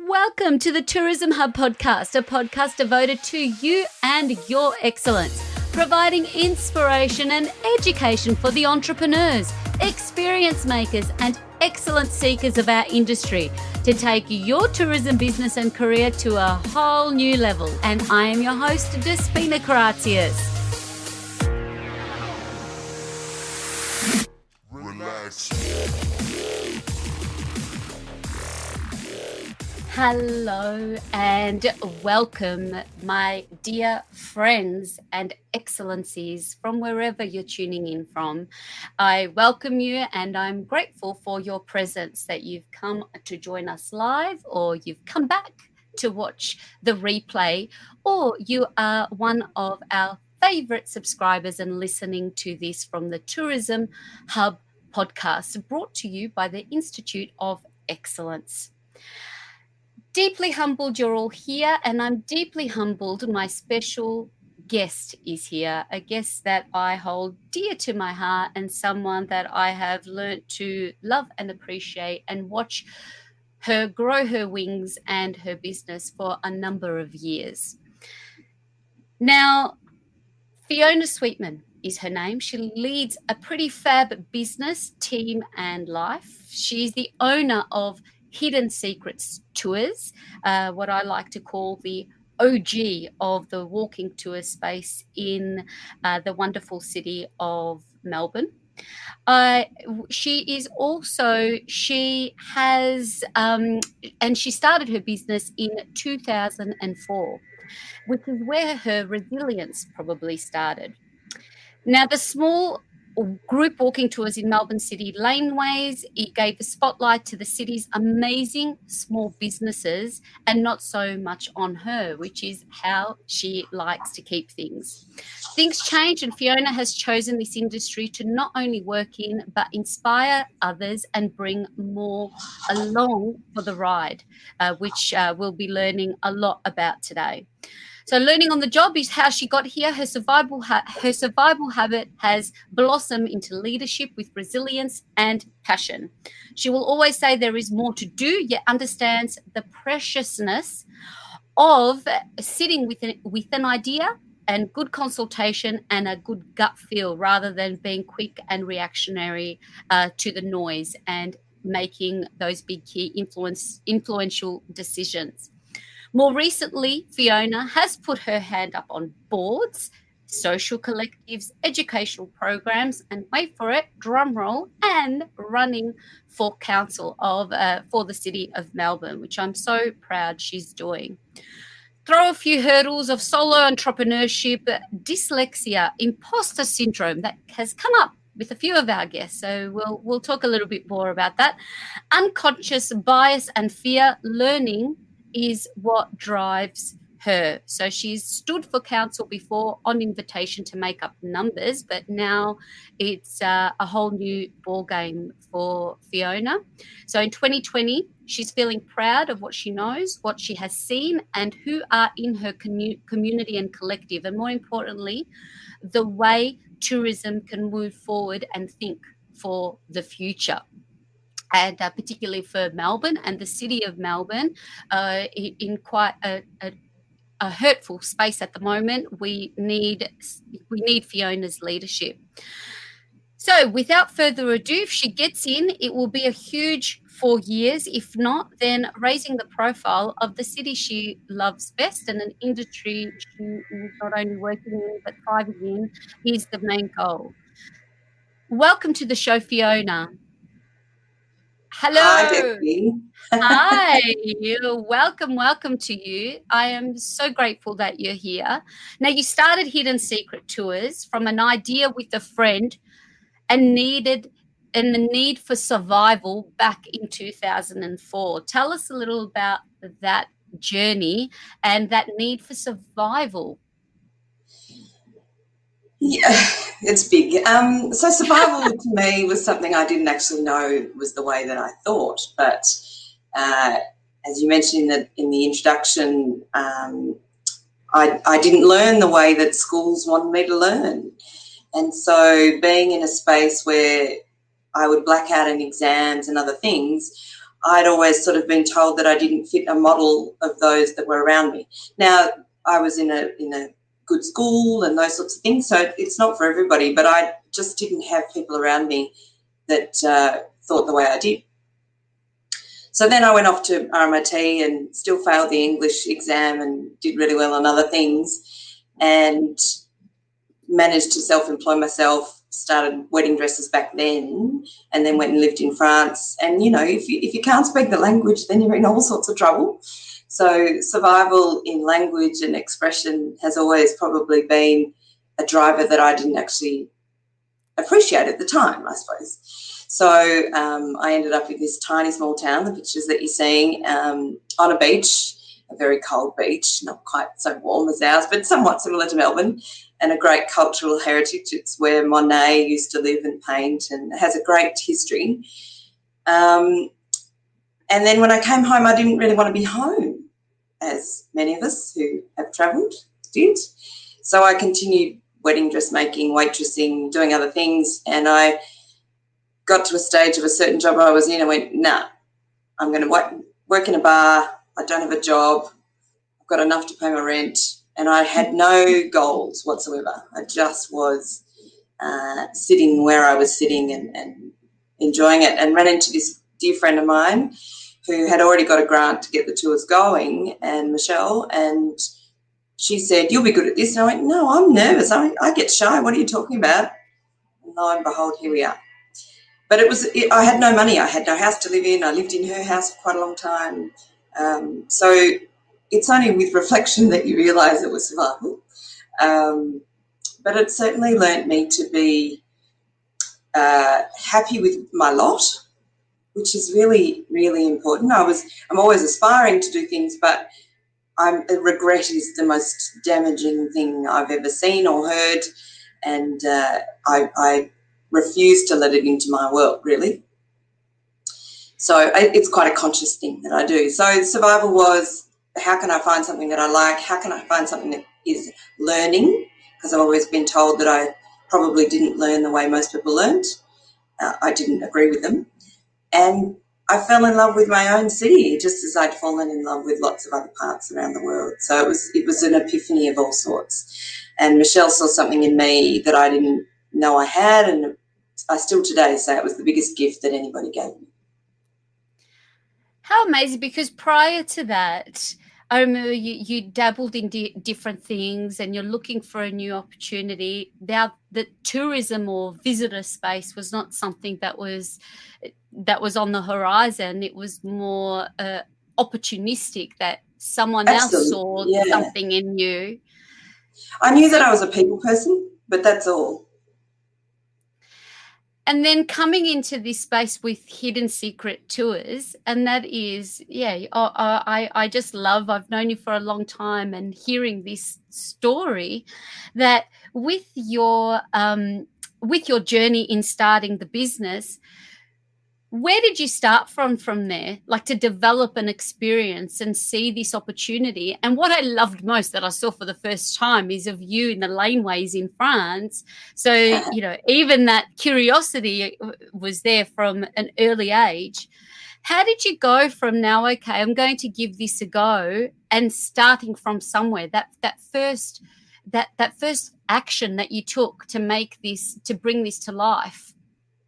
Welcome to the Tourism Hub podcast, a podcast devoted to you and your excellence, providing inspiration and education for the entrepreneurs, experience makers, and excellence seekers of our industry to take your tourism business and career to a whole new level. And I am your host, Despina Karatius. Relax. Hello and welcome, my dear friends and excellencies from wherever you're tuning in from. I welcome you and I'm grateful for your presence, that you've come to join us live, or you've come back to watch the replay, or you are one of our favorite subscribers and listening to this from the Tourism Hub podcast, brought to you by the Institute of Excellence. Deeply humbled you're all here, and I'm deeply humbled my special guest is here, a guest that I hold dear to my heart and someone that I have learnt to love and appreciate and watch her grow her wings and her business for a number of years. Now, Fiona Sweetman is her name. She leads a pretty fab business, team and life. She's the owner of Hidden Secrets Tours, what I like to call the OG of the walking tour space in the wonderful city of Melbourne. She has, and she started her business in 2004, which is where her resilience probably started. Now, the small group walking tours in Melbourne City laneways, it gave the spotlight to the city's amazing small businesses and not so much on her, which is how she likes to keep things. Things change, and Fiona has chosen this industry to not only work in but inspire others and bring more along for the ride, which we'll be learning a lot about today. So learning on the job is how she got here. Her survival habit has blossomed into leadership with resilience and passion. She will always say there is more to do, yet understands the preciousness of sitting with an idea and good consultation and a good gut feel, rather than being quick and reactionary to the noise and making those big key influential decisions. More recently, Fiona has put her hand up on boards, social collectives, educational programs, and wait for it, drum roll, and running for council for the City of Melbourne, which I'm so proud she's doing. Throw a few hurdles of solo entrepreneurship, dyslexia, imposter syndrome that has come up with a few of our guests, so we'll talk a little bit more about that. Unconscious bias and fear, learning is what drives her. So she's stood for council before on invitation to make up numbers, but now it's a whole new ball game for Fiona. So in 2020, she's feeling proud of what she knows, what she has seen, and who are in her community and collective, and more importantly, the way tourism can move forward and think for the future. And particularly for Melbourne and the City of Melbourne, in quite a hurtful space at the moment. We need Fiona's leadership. So without further ado, if she gets in, it will be a huge 4 years. If not, then raising the profile of the city she loves best and an industry she is not only working in but thriving in is the main goal. Welcome to the show, Fiona. Hello. Hi, Becky. Hi. Welcome to you. I am so grateful that you're here. Now, you started Hidden Secret Tours from an idea with a friend and the need for survival back in 2004. Tell us a little about that journey and that need for survival. Yeah, it's big. So survival to me was something I didn't actually know was the way that I thought. But as you mentioned in the introduction, I didn't learn the way that schools wanted me to learn. And so being in a space where I would black out in exams and other things, I'd always sort of been told that I didn't fit a model of those that were around me. Now, I was in a good school and those sorts of things, so it's not for everybody, but I just didn't have people around me that thought the way I did. So then I went off to RMIT and still failed the English exam and did really well on other things, and managed to self-employ myself, started wedding dresses back then, and then went and lived in France. And, you know, if you can't speak the language, then you're in all sorts of trouble. So survival in language and expression has always probably been a driver that I didn't actually appreciate at the time, I suppose. So I ended up in this tiny small town, the pictures that you're seeing, on a beach, a very cold beach, not quite so warm as ours, but somewhat similar to Melbourne, and a great cultural heritage. It's where Monet used to live and paint, and it has a great history. And then when I came home, I didn't really want to be home, as many of us who have travelled did. So I continued wedding dressmaking, waitressing, doing other things, and I got to a stage of a certain job I was in. I went, nah, I'm going to work in a bar. I don't have a job. I've got enough to pay my rent, and I had no goals whatsoever. I just was sitting where I was sitting and enjoying it, and ran into this dear friend of mine who had already got a grant to get the tours going, and Michelle, and she said, you'll be good at this. And I went, no, I'm nervous. I get shy. What are you talking about? And lo and behold, here we are. But I had no money. I had no house to live in. I lived in her house for quite a long time. So it's only with reflection that you realise it was survival. But it certainly learnt me to be happy with my lot, which is really, really important. I'm always aspiring to do things, but regret is the most damaging thing I've ever seen or heard, and I refuse to let it into my world, really. So it's quite a conscious thing that I do. So survival was, how can I find something that I like? How can I find something that is learning? Because I've always been told that I probably didn't learn the way most people learned. I didn't agree with them. And I fell in love with my own city, just as I'd fallen in love with lots of other parts around the world. So it was an epiphany of all sorts. And Michelle saw something in me that I didn't know I had, and I still today say it was the biggest gift that anybody gave me. How amazing, because prior to that, I remember you dabbled in different things and you're looking for a new opportunity. Now, the tourism or visitor space was not something that was on the horizon. It was more opportunistic, that someone else saw something in you. I knew that I was a people person, but that's all. And then coming into this space with Hidden Secret Tours, and that is, I just love, I've known you for a long time, and hearing this story that with your journey in starting the business, where did you start from there, like to develop an experience and see this opportunity? And what I loved most that I saw for the first time is of you in the laneways in France. So, you know, even that curiosity was there from an early age. How did you go from now, okay, I'm going to give this a go, and starting from somewhere, that first action that you took to bring this to life?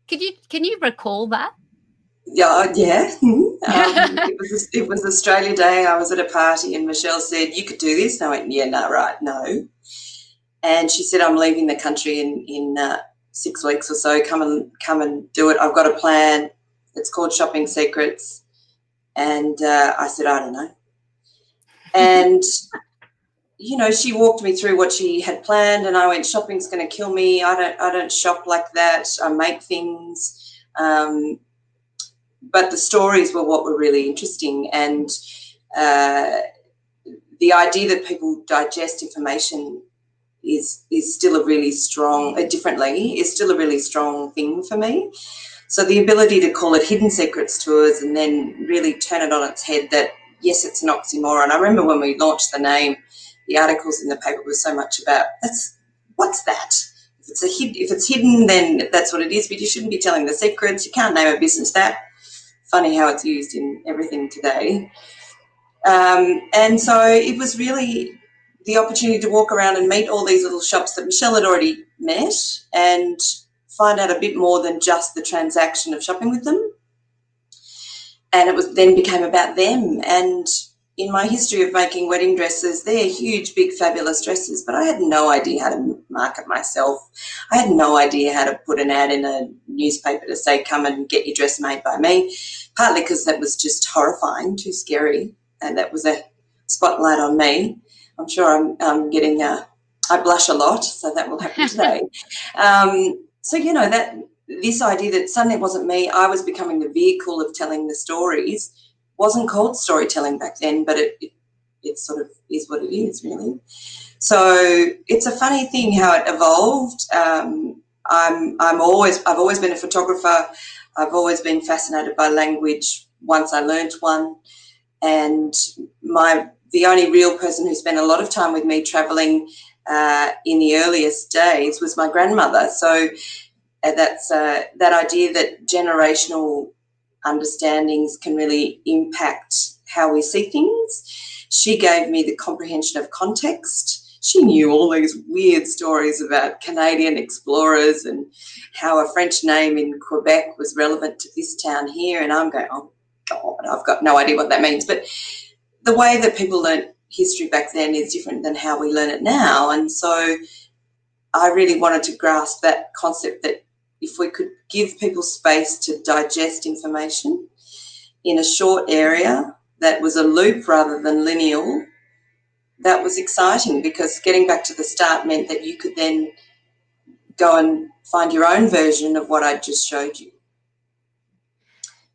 Can you recall that? Yeah. It was Australia Day. I was at a party and Michelle said, you could do this. And I went, yeah, no, right, no. And she said, I'm leaving the country in 6 weeks or so. Come and do it. I've got a plan. It's called Shopping Secrets. And I said, I don't know. And, you know, she walked me through what she had planned, and I went, shopping's going to kill me. I don't shop like that. I make things. But the stories were what were really interesting, and the idea that people digest information is still a really strong, differently, is still a really strong thing for me. So the ability to call it Hidden Secrets Tours and then really turn it on its head, that, yes, it's an oxymoron. I remember when we launched the name, the articles in the paper were so much about, what's that? If it's hidden, then that's what it is, but you shouldn't be telling the secrets. You can't name a business that. funny how it's used in everything today. And so it was really the opportunity to walk around and meet all these little shops that Michelle had already met and find out a bit more than just the transaction of shopping with them. And it was then became about them. And in my history of making wedding dresses, they're huge, big, fabulous dresses, but I had no idea how to market myself. I had no idea how to put an ad in a newspaper to say, come and get your dress made by me, partly because that was just horrifying, too scary, and that was a spotlight on me. I'm sure I'm getting I blush a lot, so that will happen today. So, you know, that this idea that suddenly it wasn't me, I was becoming the vehicle of telling the stories, wasn't called storytelling back then, but it sort of is what it is, really. So it's a funny thing how it evolved. I've always been a photographer. I've always been fascinated by language once I learnt one, and the only real person who spent a lot of time with me travelling in the earliest days was my grandmother. So that's that idea that generational understandings can really impact how we see things. She gave me the comprehension of context. She knew all these weird stories about Canadian explorers and how a French name in Quebec was relevant to this town here, and I'm going, oh, God, I've got no idea what that means. But the way that people learnt history back then is different than how we learn it now, and so I really wanted to grasp that concept that if we could give people space to digest information in a short area that was a loop rather than lineal, that was exciting, because getting back to the start meant that you could then go and find your own version of what I just showed you.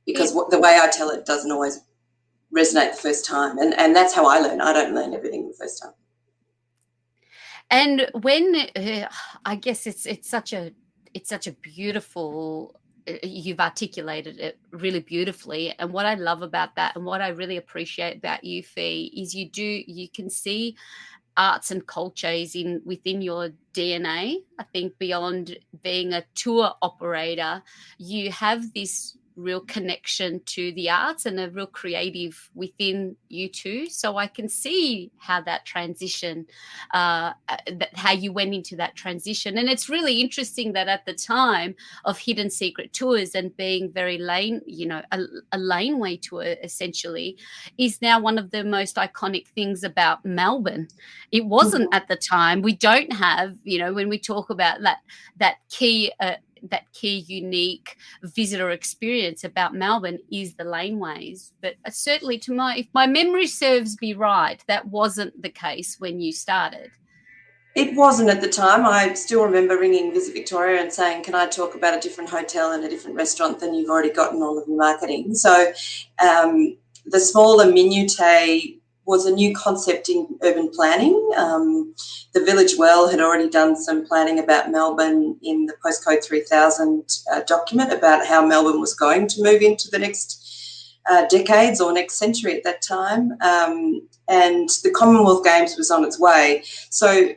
Because the way I tell it doesn't always resonate the first time, and that's how I learn. I don't learn everything the first time. And when I guess it's such a beautiful, you've articulated it really beautifully, and what I love about that and what I really appreciate about you, Fee, is you can see arts and culture is within your DNA. I think beyond being a tour operator, you have this real connection to the arts and a real creative within you too. So I can see how that transition, how you went into that transition. And it's really interesting that at the time of Hidden Secret Tours and being very lane, a laneway tour essentially, is now one of the most iconic things about Melbourne. It wasn't at the time. We don't have, when we talk about that key unique visitor experience about Melbourne is the laneways. But certainly, if my memory serves me right, that wasn't the case when you started. It wasn't at the time. I still remember ringing Visit Victoria and saying, can I talk about a different hotel and a different restaurant than you've already got in all of your marketing? So the smaller minutiae was a new concept in urban planning. The Village Well had already done some planning about Melbourne in the Postcode 3000 document about how Melbourne was going to move into the next decades or next century at that time. And the Commonwealth Games was on its way. So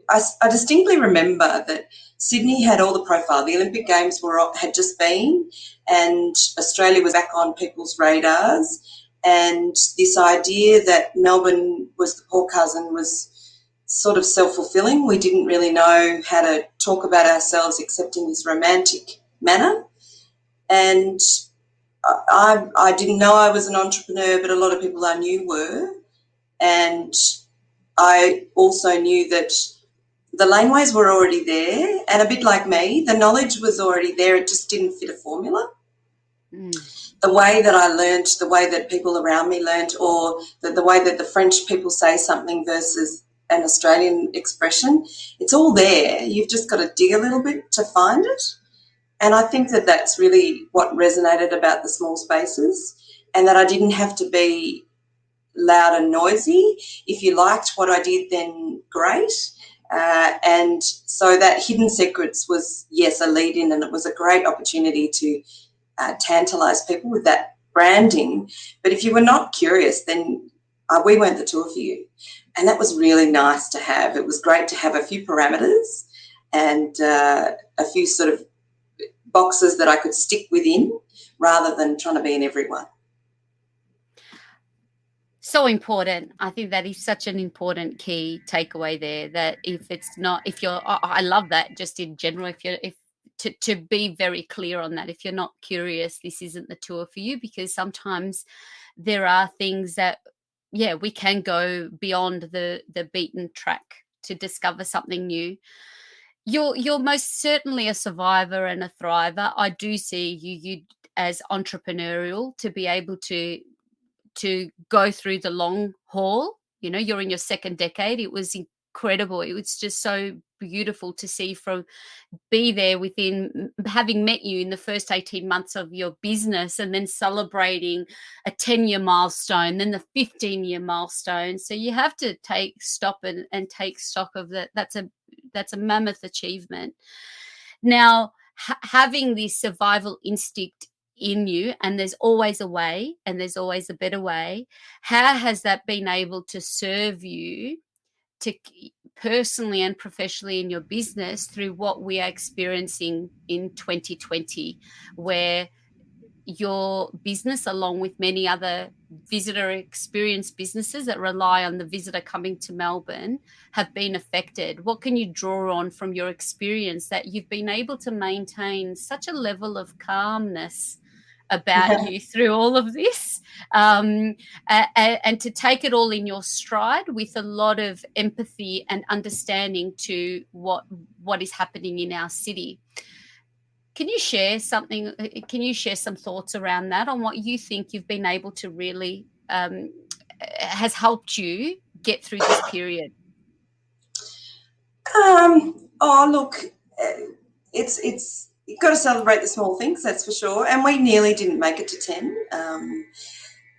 I distinctly remember that Sydney had all the profile. The Olympic Games had just been, and Australia was back on people's radars. And this idea that Melbourne was the poor cousin was sort of self-fulfilling. We didn't really know how to talk about ourselves except in this romantic manner. And I didn't know I was an entrepreneur, but a lot of people I knew were. And I also knew that the laneways were already there, and a bit like me, the knowledge was already there. It just didn't fit a formula. The way that I learnt, the way that people around me learnt, or the way that the French people say something versus an Australian expression, it's all there. You've just got to dig a little bit to find it. And I think that that's really what resonated about the small spaces, and that I didn't have to be loud and noisy. If you liked what I did, then great. And so that Hidden Secrets was, yes, a lead-in, and it was a great opportunity to tantalise people with that branding. But if you were not curious, then we weren't the tour for you. And that was really nice to have. It was great to have a few parameters and a few sort of boxes that I could stick within rather than trying to be in everyone. So important. I think that is such an important key takeaway there, that I love that just in general, to be very clear on that. If you're not curious, this isn't the tour for you, because sometimes there are things that, we can go beyond the beaten track to discover something new. You're most certainly a survivor and a thriver. I do see you as entrepreneurial, to be able to go through the long haul. You're in your second decade. It was incredible. It was just so beautiful to see, be there within having met you in the first 18 months of your business, and then celebrating a 10-year milestone, then the 15-year milestone. So you have to stop and take stock of that. That's a mammoth achievement. Now, having this survival instinct in you, and there's always a way, and there's always a better way, how has that been able to serve you to personally and professionally in your business through what we are experiencing in 2020, where your business, along with many other visitor experience businesses that rely on the visitor coming to Melbourne, have been affected? What can you draw on from your experience that you've been able to maintain such a level of calmness about you through all of this, and to take it all in your stride with a lot of empathy and understanding to what is happening in our city? Can you share something? Can you share some thoughts around that, on what you think you've been able to really has helped you get through this period? Look, it's you've got to celebrate the small things, that's for sure. And we nearly didn't make it to 10.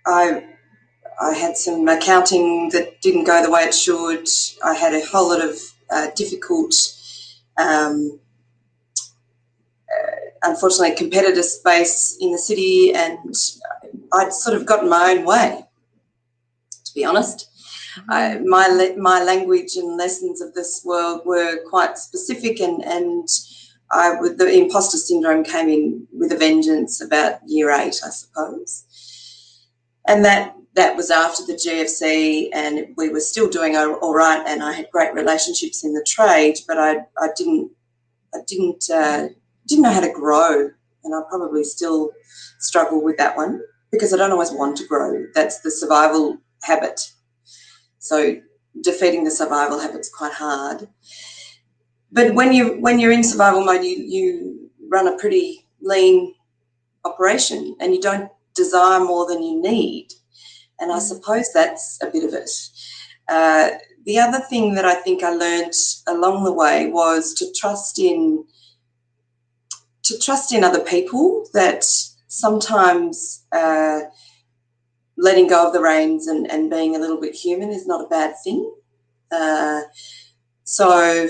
I had some accounting that didn't go the way it should. I had a whole lot of difficult, unfortunately, competitor space in the city, and I'd sort of gotten my own way, to be honest. My language and lessons of this world were quite specific, and the imposter syndrome came in with a vengeance about year 8, I suppose. And that was after the GFC, and we were still doing all right, and I had great relationships in the trade, but I didn't know how to grow, and I probably still struggle with that one, because I don't always want to grow. That's the survival habit. So defeating the survival habit's quite hard. But when you're in survival mode, you run a pretty lean operation, and you don't desire more than you need. And I suppose that's a bit of it. The other thing that I think I learned along the way was to trust in other people, that sometimes letting go of the reins and being a little bit human is not a bad thing. So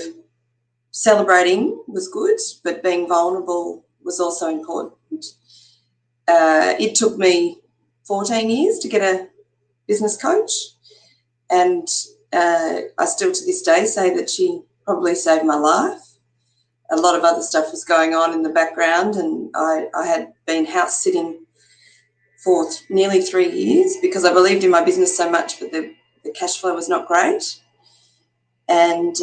celebrating was good, but being vulnerable was also important. It took me 14 years to get a business coach, and I still to this day say that she probably saved my life. A lot of other stuff was going on in the background, and I had been house sitting for nearly 3 years because I believed in my business so much, but the cash flow was not great, and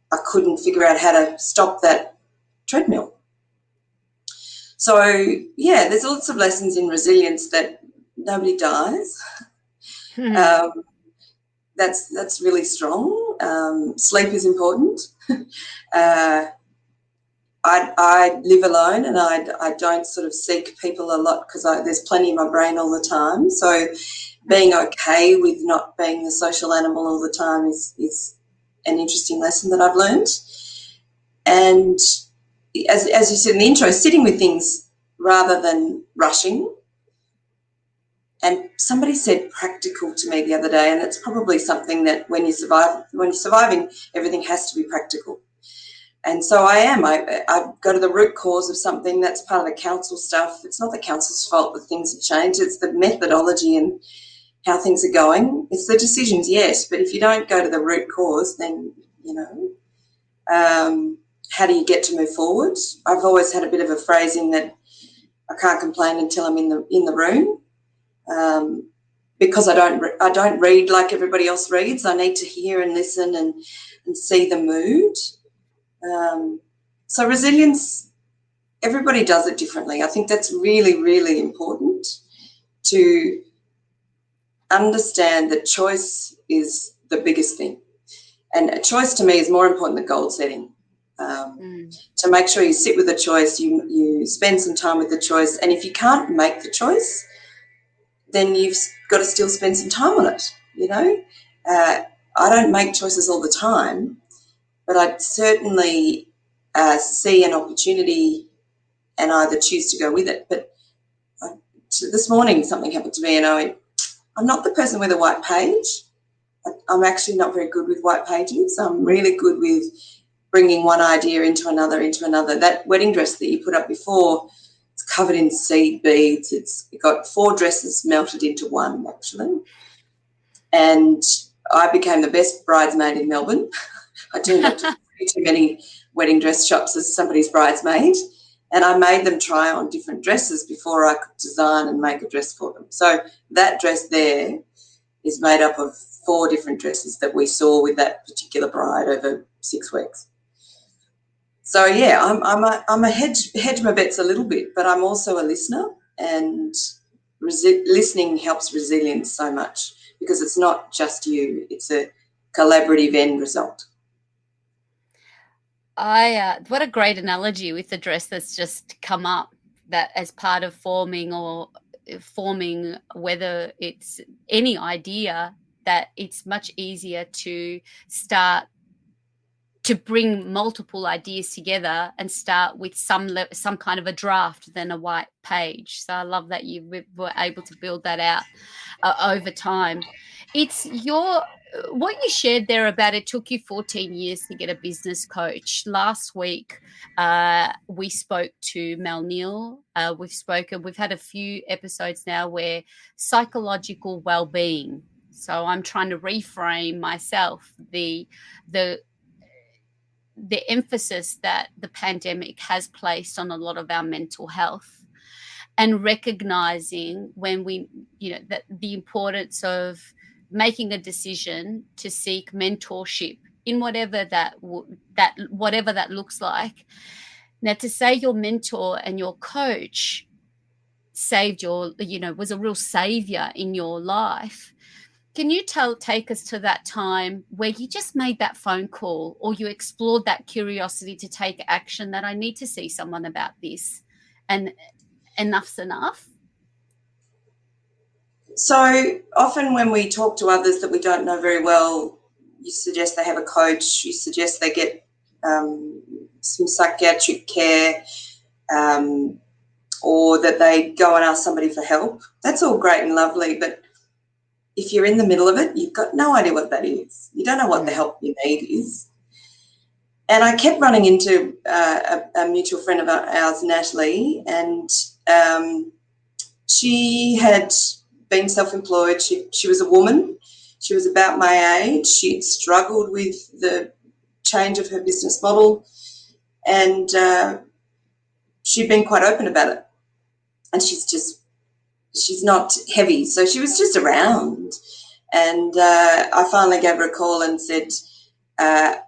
I couldn't figure out how to stop that treadmill. So, yeah, there's lots of lessons in resilience, that nobody dies. That's really strong. Sleep is important. I live alone, and I don't sort of seek people a lot, because there's plenty in my brain all the time. So being okay with not being the social animal all the time is an interesting lesson that I've learned. And as you said in the intro, sitting with things rather than rushing. And somebody said practical to me the other day, and it's probably something that when you're surviving, everything has to be practical. And so I am. I go to the root cause of something. That's part of the council stuff. It's not the council's fault that things have changed. It's the methodology and how things are going. It's the decisions, yes, but if you don't go to the root cause, then, how do you get to move forward? I've always had a bit of a phrasing that I can't complain until I'm in the room, because I don't read like everybody else reads. I need to hear and listen and see the mood. So resilience, everybody does it differently. I think that's really, really important to understand that choice is the biggest thing. And a choice to me is more important than goal setting. To make sure you sit with the choice, you spend some time with the choice, and if you can't make the choice, then you've got to still spend some time on it, you know. I don't make choices all the time, but I certainly see an opportunity and either choose to go with it. But this morning something happened to me and I went, I'm not the person with a white page. I'm actually not very good with white pages. I'm really good with bringing one idea into another. That wedding dress that you put up before, it's covered in seed beads. It's got 4 dresses melted into one, actually. And I became the best bridesmaid in Melbourne. I turned up to too many wedding dress shops as somebody's bridesmaid, and I made them try on different dresses before I could design and make a dress for them. So that dress there is made up of 4 different dresses that we saw with that particular bride over 6 weeks. So yeah, I'm a hedge my bets a little bit, but I'm also a listener, and listening helps resilience so much because it's not just you; it's a collaborative end result. What a great analogy with the dress that's just come up, that as part of forming whether it's any idea, that it's much easier to start to bring multiple ideas together and start with some kind of a draft than a white page. So I love that you were able to build that out over time. It's what you shared there about it took you 14 years to get a business coach. Last week, we spoke to Mel Neal. We've had a few episodes now where psychological well-being. So I'm trying to reframe myself the emphasis that the pandemic has placed on a lot of our mental health, and recognizing when that the importance of making a decision to seek mentorship in whatever that looks like. Now, to say your mentor and your coach saved was a real savior in your life. Can you take us to that time where you just made that phone call, or you explored that curiosity to take action that I need to see someone about this, and enough's enough? So often when we talk to others that we don't know very well, you suggest they have a coach, you suggest they get some psychiatric care, or that they go and ask somebody for help. That's all great and lovely, but if you're in the middle of it, you've got no idea what that is. You don't know what the help you need is. And I kept running into a mutual friend of ours, Natalie, and she had been self-employed. She was a woman. She was about my age. She'd struggled with the change of her business model, and she'd been quite open about it. And she's not heavy, so she was just around. And I finally gave her a call and said, I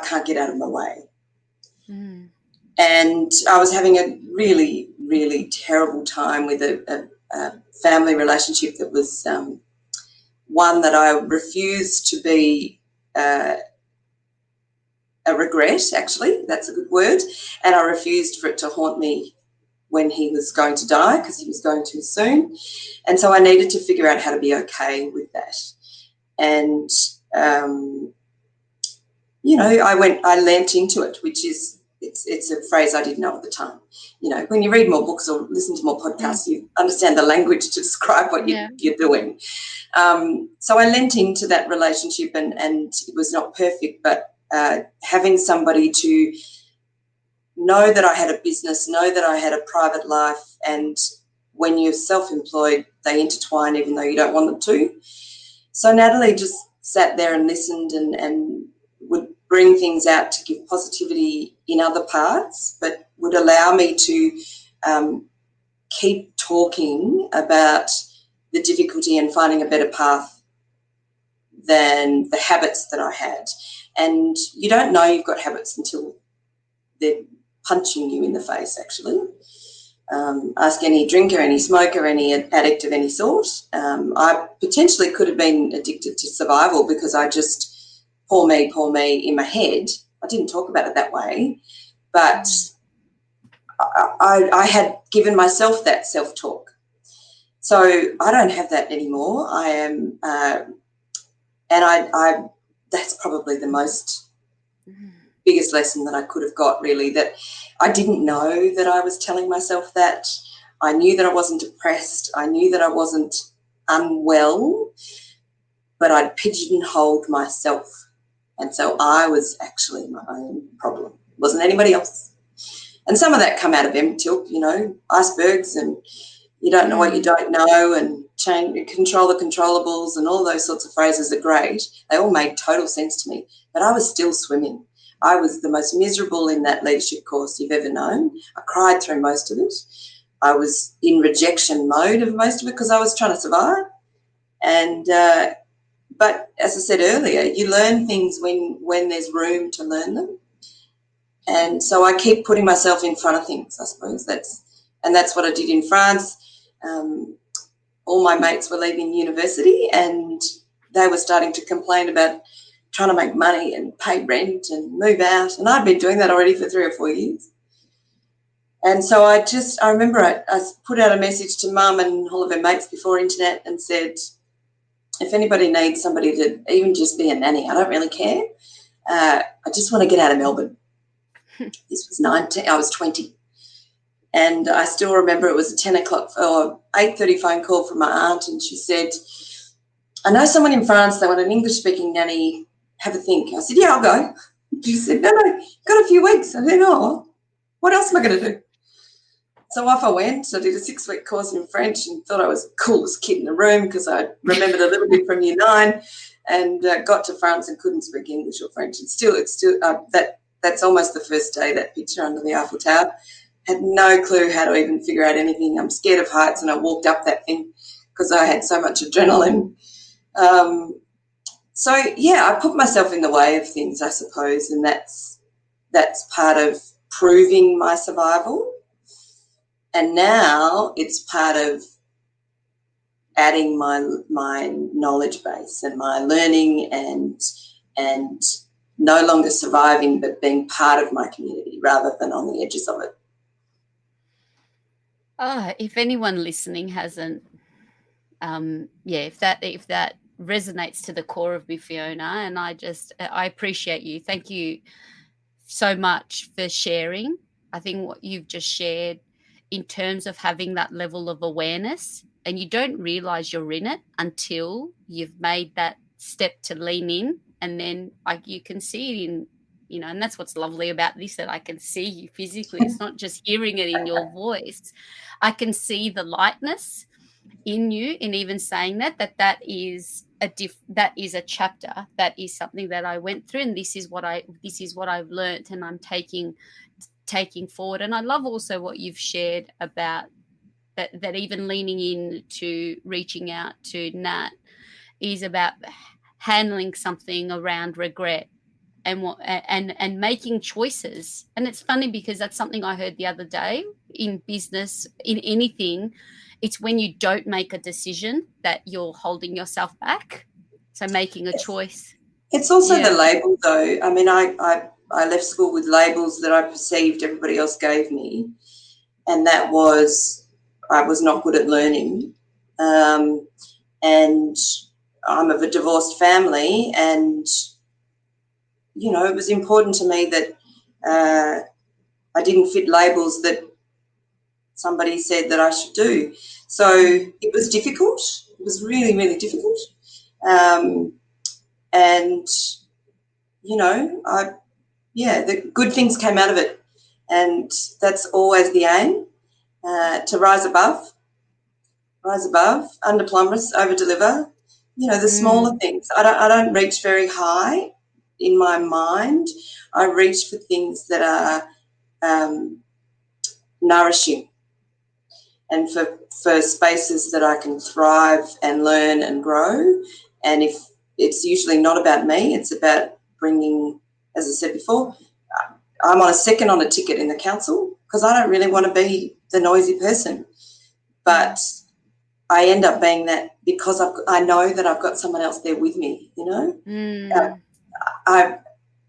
can't get out of my way. And I was having a really, really terrible time with a family relationship that was one that I refused to be a regret, actually. That's a good word. And I refused for it to haunt me when he was going to die, because he was going too soon. And so I needed to figure out how to be okay with that. And, I leant into it, which is, it's a phrase I didn't know at the time. You know, when you read more books or listen to more podcasts, you understand the language to describe what you're doing. So I lent into that relationship, and it was not perfect, but having somebody to know that I had a business, know that I had a private life, and when you're self-employed, they intertwine even though you don't want them to. So Natalie just sat there and listened and would bring things out to give positivity in other parts, but would allow me to keep talking about the difficulty and finding a better path than the habits that I had. And you don't know you've got habits until they're punching you in the face, actually. Ask any drinker, any smoker, any addict of any sort. I potentially could have been addicted to survival because I just, poor me in my head. I didn't talk about it that way, but I had given myself that self-talk. So I don't have that anymore. I am, and I that's probably the most biggest lesson that I could have got, really, that I didn't know that I was telling myself that. I knew that I wasn't depressed. I knew that I wasn't unwell, but I'd pigeonholed myself. And so I was actually my own problem. It wasn't anybody else. And some of that come out of MTILP, you know, icebergs, and you don't know what you don't know, and control the controllables, and all those sorts of phrases are great. They all made total sense to me, but I was still swimming. I was the most miserable in that leadership course you've ever known. I cried through most of it. I was in rejection mode of most of it because I was trying to survive. And but as I said earlier, you learn things when there's room to learn them. And so I keep putting myself in front of things, I suppose. That's what I did in France. All my mates were leaving university and they were starting to complain about trying to make money and pay rent and move out. And I'd been doing that already for 3 or 4 years. And so I remember I put out a message to Mum and all of her mates before internet and said, if anybody needs somebody to even just be a nanny, I don't really care. I just want to get out of Melbourne. This was 19, I was 20. And I still remember it was a 10 o'clock or 8:30 phone call from my aunt, and she said, I know someone in France, they want an English-speaking nanny, have a think. I said, yeah, I'll go. She said, no, got a few weeks. I said, oh, what else am I going to do? So off I went. I did a 6-week course in French and thought I was the coolest kid in the room because I remembered a little bit from year 9, and got to France and couldn't speak English or French. It's still that's almost the first day, that picture under the Eiffel Tower. Had no clue how to even figure out anything. I'm scared of heights, and I walked up that thing because I had so much adrenaline. So, yeah, I put myself in the way of things, I suppose, and that's part of proving my survival. And now it's part of adding my knowledge base and my learning and no longer surviving but being part of my community rather than on the edges of it. If anyone listening hasn't, if that resonates to the core of me, Fiona, and I appreciate you. Thank you so much for sharing. I think what you've just shared in terms of having that level of awareness, and you don't realize you're in it until you've made that step to lean in, and then you can see it in, and that's what's lovely about this, that I can see you physically. It's not just hearing it in your voice. I can see the lightness in you, in even saying that is a chapter, that is something that I went through, and this is what I've learnt, and I'm taking forward. And I love also what you've shared about that even leaning in to reaching out to Nat is about handling something around regret and making choices. And it's funny because that's something I heard the other day in business, in anything. It's when you don't make a decision that you're holding yourself back. So making a choice. It's also the label, though. I mean, I left school with labels that I perceived everybody else gave me, and that was I was not good at learning. And I'm of a divorced family, and, it was important to me that I didn't fit labels that somebody said that I should do. So it was difficult. It was really, really difficult. And, the good things came out of it. And that's always the aim, to rise above, under promise, over deliver. The smaller things. I don't reach very high in my mind. I reach for things that are nourishing. and for spaces that I can thrive and learn and grow. And if it's usually not about me, it's about bringing, as I said before, I'm on a second on a ticket in the council because I don't really want to be the noisy person. But I end up being that because I know that I've got someone else there with me, you know.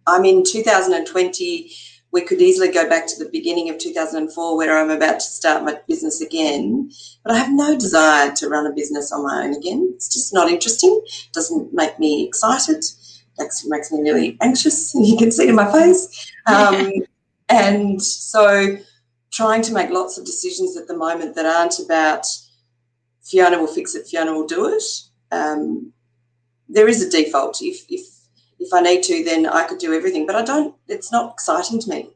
I'm in 2020. We could easily go back to the beginning of 2004 where I'm about to start my business again, but I have no desire to run a business on my own again. It's just not interesting. It doesn't make me excited. It makes me really anxious, and you can see it in my face. And so trying to make lots of decisions at the moment that aren't about Fiona will fix it, Fiona will do it. There is a default. If I need to, then I could do everything, but I don't. It's not exciting to me.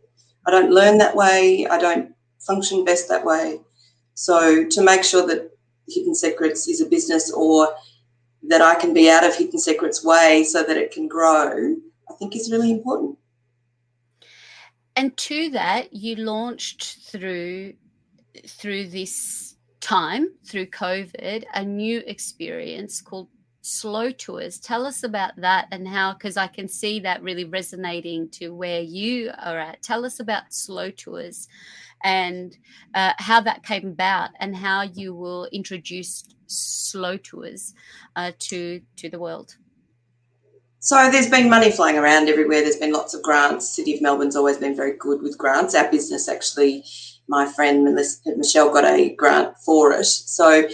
I don't learn that way. I don't function best that way. So to make sure that Hidden Secrets is a business, or that I can be out of Hidden Secrets way so that it can grow, I think is really important. And to that, you launched through this time, through COVID, a new experience called Slow Tours. Tell us about that and how, because I can see that really resonating to where you are at. Tell us about Slow Tours and how that came about, and how you will introduce Slow Tours to the world. So there's been money flying around everywhere. There's been lots of grants. City of Melbourne's always been very good with grants. Our business, actually, my friend Michelle got a grant for it. So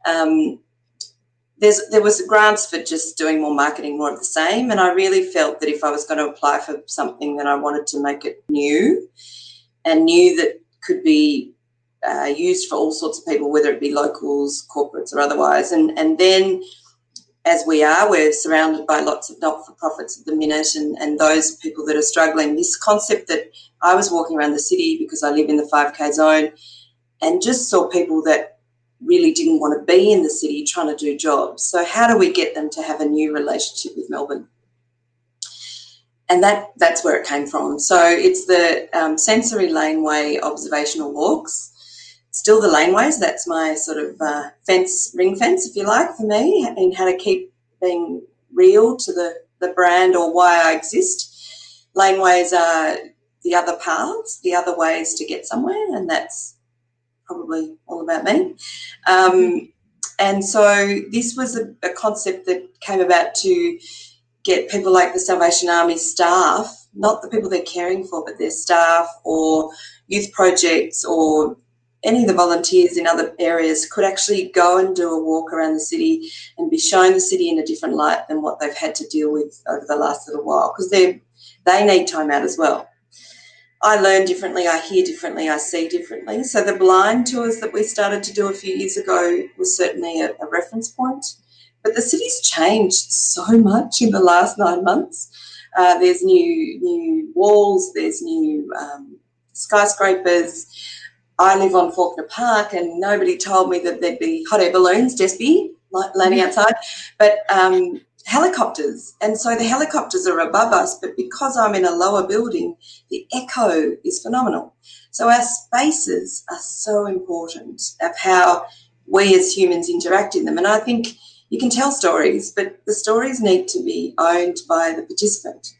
there was grants for just doing more marketing, more of the same. And I really felt that if I was going to apply for something, then I wanted to make it new, and new that could be used for all sorts of people, whether it be locals, corporates or otherwise. And then, as we're surrounded by lots of not-for-profits at the minute, and those people that are struggling. This concept that I was walking around the city because I live in the 5K zone and just saw people that really didn't want to be in the city trying to do jobs. So how do we get them to have a new relationship with Melbourne? And that's where it came from. So it's the sensory laneway observational walks. Still the laneways, that's my sort of ring fence, if you like, for me, and how to keep being real to the brand or why I exist. Laneways are the other paths, the other ways to get somewhere, and that's probably all about me. And so this was a concept that came about to get people like the Salvation Army staff, not the people they're caring for, but their staff or youth projects or any of the volunteers in other areas could actually go and do a walk around the city and be shown the city in a different light than what they've had to deal with over the last little while, because they need time out as well. I learn differently, I hear differently, I see differently. So the blind tours that we started to do a few years ago was certainly a reference point. But the city's changed so much in the last 9 months. There's new walls, there's new skyscrapers. I live on Faulkner Park, and nobody told me that there'd be hot air balloons, Jesby, landing outside, but helicopters. And so the helicopters are above us, but because I'm in a lower building, the echo is phenomenal. So our spaces are so important of how we as humans interact in them. And I think you can tell stories, but the stories need to be owned by the participant.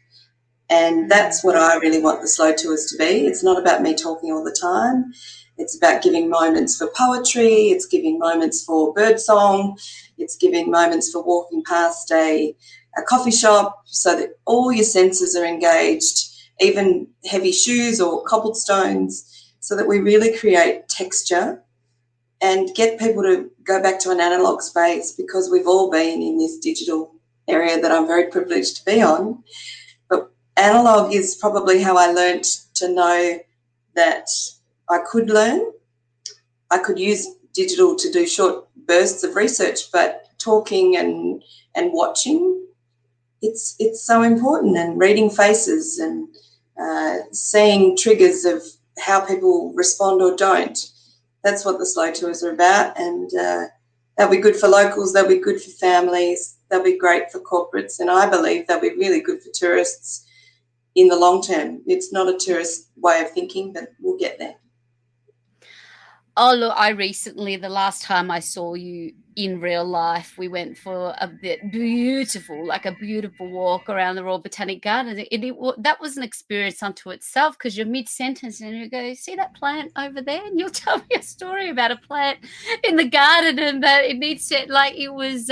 And that's what I really want the Slow Tours to be. It's not about me talking all the time. It's about giving moments for poetry. It's giving moments for birdsong. It's giving moments for walking past a coffee shop so that all your senses are engaged, even heavy shoes or cobblestones, so that we really create texture and get people to go back to an analogue space, because we've all been in this digital area that I'm very privileged to be on. But analogue is probably how I learnt to know that I could learn. I could use digital to do short bursts of research, but talking and watching, it's so important, and reading faces and seeing triggers of how people respond or don't. That's what the Slow Tours are about, and they'll be good for locals, they'll be good for families, they'll be great for corporates, and I believe they'll be really good for tourists in the long term. It's not a tourist way of thinking, but we'll get there. Oh, look, the last time I saw you in real life, we went for a beautiful walk around the Royal Botanic Gardens. That was an experience unto itself because you're mid-sentence and you go, see that plant over there? And you'll tell me a story about a plant in the garden and that it needs to, like, it was,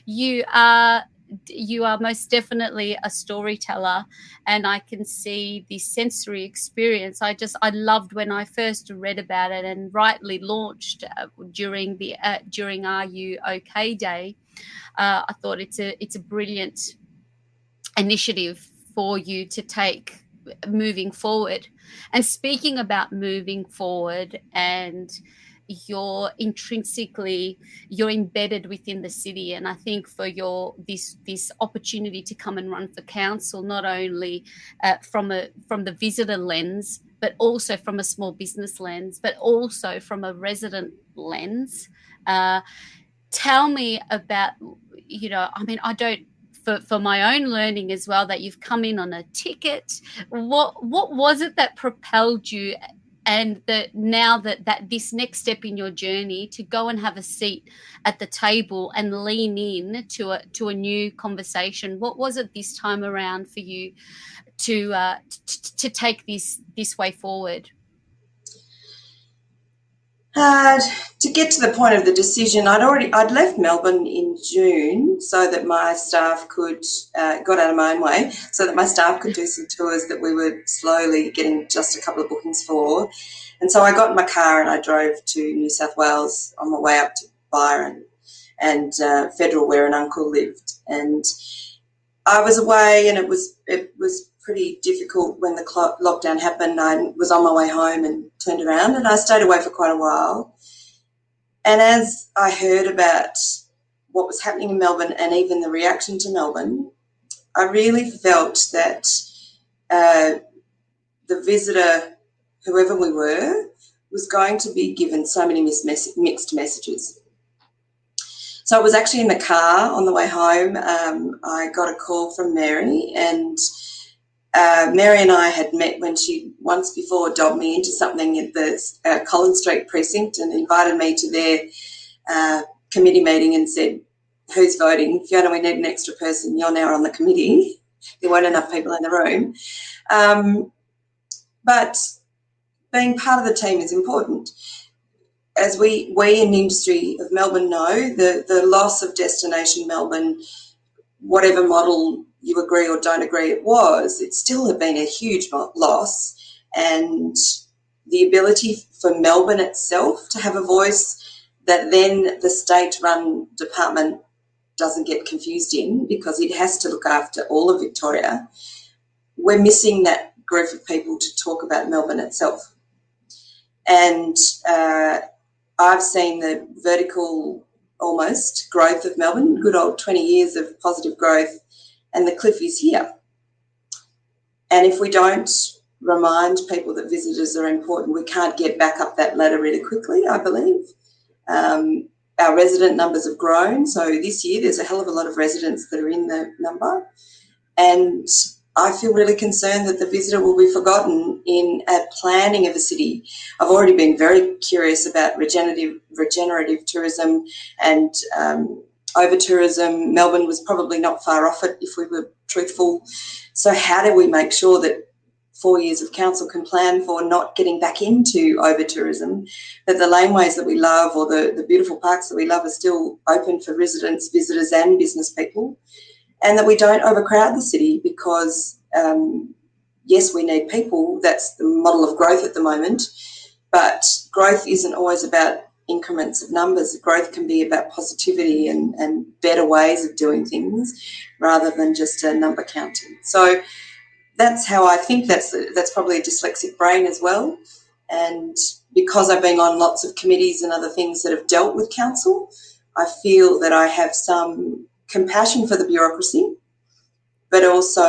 you are, you are most definitely a storyteller, and I can see the sensory experience. I loved when I first read about it and rightly launched during Are You OK Day. I thought it's a brilliant initiative for you to take moving forward. And speaking about moving forward, and you're embedded within the city, and I think for your this opportunity to come and run for council, not only from the visitor lens, but also from a small business lens, but also from a resident lens. Tell me about, I mean, I don't, for my own learning as well, that you've come in on a ticket. What was it that propelled you, and that now that this next step in your journey to go and have a seat at the table and lean in to a new conversation? What was it this time around for you to take this way forward? To get to the point of the decision, I'd left Melbourne in June so that my staff could got out of my own way, so that my staff could do some tours that we were slowly getting just a couple of bookings for. And so I got in my car and I drove to New South Wales on my way up to Byron and Federal, where an uncle lived. And I was away, and it was pretty difficult when the lockdown happened. I was on my way home and turned around, and I stayed away for quite a while. And as I heard about what was happening in Melbourne and even the reaction to Melbourne, I really felt that the visitor, whoever we were, was going to be given so many mixed messages. So I was actually in the car on the way home. I got a call from Mary, and Mary and I had met when she once before dobbed me into something at the Collins Street precinct and invited me to their committee meeting and said, who's voting? Fiona, we need an extra person. You're now on the committee. There weren't enough people in the room. But being part of the team is important. As we in the industry of Melbourne know, the loss of Destination Melbourne, whatever model you agree or don't agree it's still have been a huge loss. And the ability for Melbourne itself to have a voice that then the state-run department doesn't get confused in, because it has to look after all of Victoria, we're missing that group of people to talk about Melbourne itself. And I've seen the vertical almost growth of Melbourne, good old 20 years of positive growth, and the cliff is here. And if we don't remind people that visitors are important, we can't get back up that ladder really quickly, I believe. Our resident numbers have grown, so this year there's a hell of a lot of residents that are in the number, and I feel really concerned that the visitor will be forgotten in a planning of a city. I've already been very curious about regenerative tourism and over-tourism. Melbourne was probably not far off it if we were truthful. So how do we make sure that 4 years of council can plan for not getting back into over-tourism, that the laneways that we love or the beautiful parks that we love are still open for residents, visitors and business people, and that we don't overcrowd the city, because, yes, we need people. That's the model of growth at the moment, but growth isn't always about increments of numbers. Growth can be about positivity and better ways of doing things rather than just a number counting. So that's how I think. That's probably a dyslexic brain as well. And because I've been on lots of committees and other things that have dealt with council, I feel that I have some compassion for the bureaucracy, but also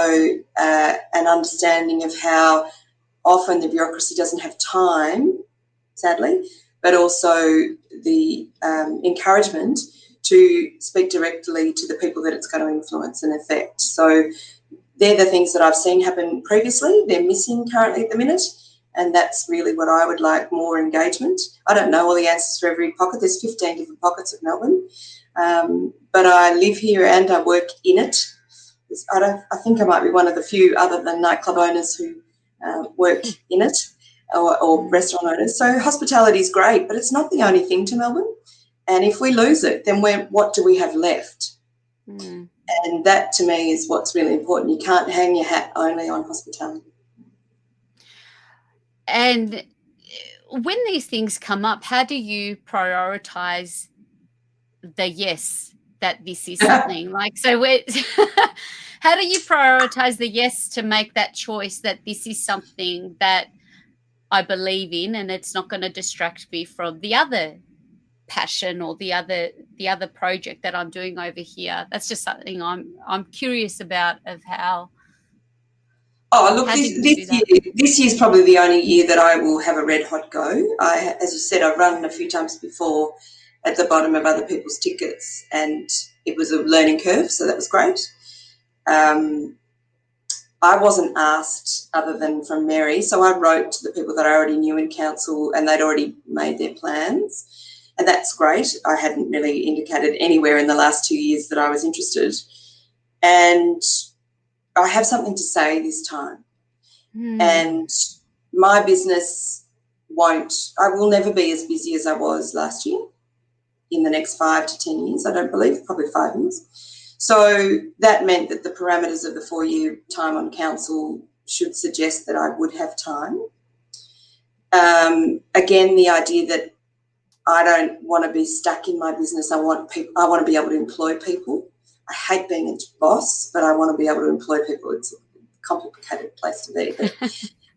an understanding of how often the bureaucracy doesn't have time, sadly, but also the encouragement to speak directly to the people that it's going to influence and affect. So they're the things that I've seen happen previously. They're missing currently at the minute, And that's really what I would like, more engagement. I don't know all the answers for every pocket. There's 15 different pockets of Melbourne. But I live here and I work in it. I think I might be one of the few, other than nightclub owners, who work in it, or restaurant owners. So hospitality is great, but it's not the only thing to Melbourne. And if we lose it, then what do we have left? And that, to me, is what's really important. You can't hang your hat only on hospitality. And when these things come up, how do you prioritise the yes, that this is something like, so how do you prioritise the yes to make that choice that this is something that I believe in and it's not going to distract me from the other passion or the other project that I'm doing over here? That's just something I'm curious about, of how. Oh, look, this year's probably the only year that I will have a red hot go. As you said, I've run a few times before at the bottom of other people's tickets, and it was a learning curve, so that was great. I wasn't asked other than from Mary, so I wrote to the people that I already knew in council, and they'd already made their plans, and that's great. I hadn't really indicated anywhere in the last 2 years that I was interested, and I have something to say this time. And my business I will never be as busy as I was last year in the next 5 to 10 years, I don't believe, probably 5 years. So that meant that the parameters of the 4-year time on council should suggest that I would have time. Again, the idea that I don't want to be stuck in my business. I want to be able to employ people. I hate being a boss, but I want to be able to employ people. It's a complicated place to be. But